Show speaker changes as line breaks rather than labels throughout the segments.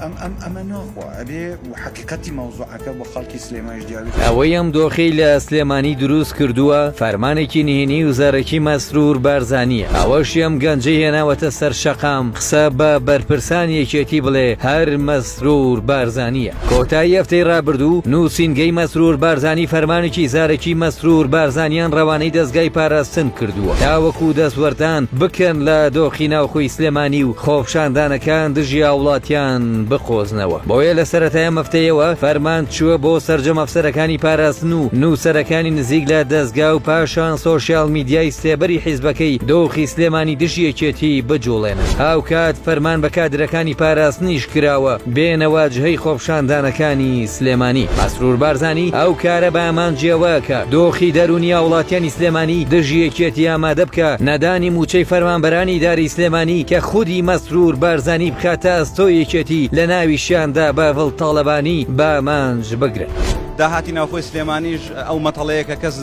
ئەمە ناخوا ئەبێ حقیقەتی مەوزوعەکە بۆ خەڵکی سلێمانیش دیاری
ئەوەی ئەم دۆخەی لە سلێمانی دروست کردووە فەرمانێکی نهێنی وزارەکی مەسرور بارزانیە. ئەوەشی ئەم گەنجەی هێناوەتە سەر شەقام قسە بە بەرپرسان یەکێتی بڵێ هەر مەسرور بارزانیە. کۆتایی هەفتەی ڕابردوو نووسینگەی مەسرور بارزانی فەرمانێکی زارەکی مەسرور بارزانیان ڕەوانەی دەستگای پاراستن کردووە تاوەکو دەستوەردان بکەن لە دۆخی ناوخۆی سلێمانی و خۆپشاندانەکان دژی هاوڵاتیان بخۆزنەوە. بۆیە لە سەرەتای مەفتەیەوە فەرمان چووە بۆ سەرجەم ئەفسەرەکانی پاراستن و نووسەرەکانی نزیک لە دەستگا و پاشان سۆشیال میدیای سێبەری حیزبەکەی دۆخی سلێمانی دژی یەکێتی بجوڵێنن. هاو کات فەرمان بە کادرەکانی پاراستنیش کراوە بێنەوە جهەی خۆپشاندانەکانی سلێمانی. مەسرور بارزانی ئەو کارە بە ئامانجیەوەکە دۆخی دەرونی هاوڵاتیانی سلێمانی دژی یەکێتی ئامادە بکە نەدانی موچەی فەرمانبەرانی داری سلێمانی کە خودی مەسرور بارزانی بخاتە ئەستۆیەکێتی لە ناویشیاندا بە ڤڵتاڵەبانی بامانج بگرن.
داهاتی ناوخۆی سلێمانیش ئەو مەتەڵەیە کە کەس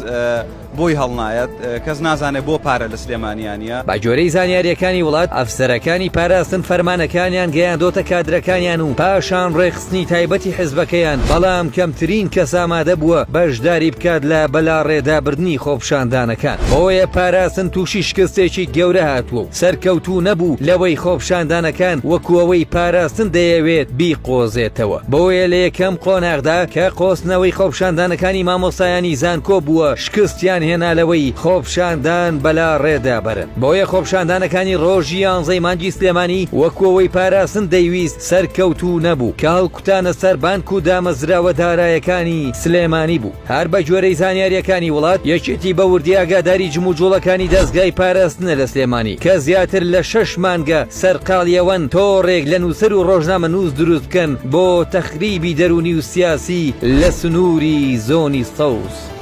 بۆی هەڵنایەت کەس نازانێت بۆ پارە لە سلێمانیانە.
بە جۆرەی زانیاریەکانی وڵات ئەفسەرەکانی پاراستن فەرمانەکانیان گەیاندۆتە کادرەکانیان و پاشان ڕێخستنی تایبەتی حیزبەکەیان بەڵام کەمترین کەس ئامادە بووە بەشداری بکات لە بەلاڕێدابردنی خۆپشاندانەکان. بۆیە پاراستن تووشی شکستێکی گەورە هاتووە و سەرکەوتوو نەبوو لەوەی خۆپشاندانەکان وەکوەوەی پاراستن دەیەوێت بیقۆزێتەوە. بۆیە لە یەکەم قۆناغدا کە قۆسنەوەی خۆپشاندانەکانی مامۆستایانی زانکۆ بووە شکستیان هێنالەوەی خۆپشاندان بەلا ڕێدا بەرن. بۆیە خۆپشاندانەکانی ڕۆژی 11 مانگی سلێمانی وەکوەوەی پاراستن دەیویست سەرکەوتوو نەبوو کە هەڵکوتانە سەر بانک و دامەزراوە دارایەکانی سلێمانی بوو. هەر بە جۆرەی زانیاریەکانی وڵات یەکێتی بە وردی ئاگاداری جموجوڵەکانی دەستگای پاراستنە لە سلێمانی کە زیاتر لە 6 مانگە سەرقاڵیەوەن تۆڕێک لە نووسەر و ڕۆژنامە نووس دروست بکەن بۆ تەخریبی دەرونی و سیاسی لە سنووری زۆنی سەوز.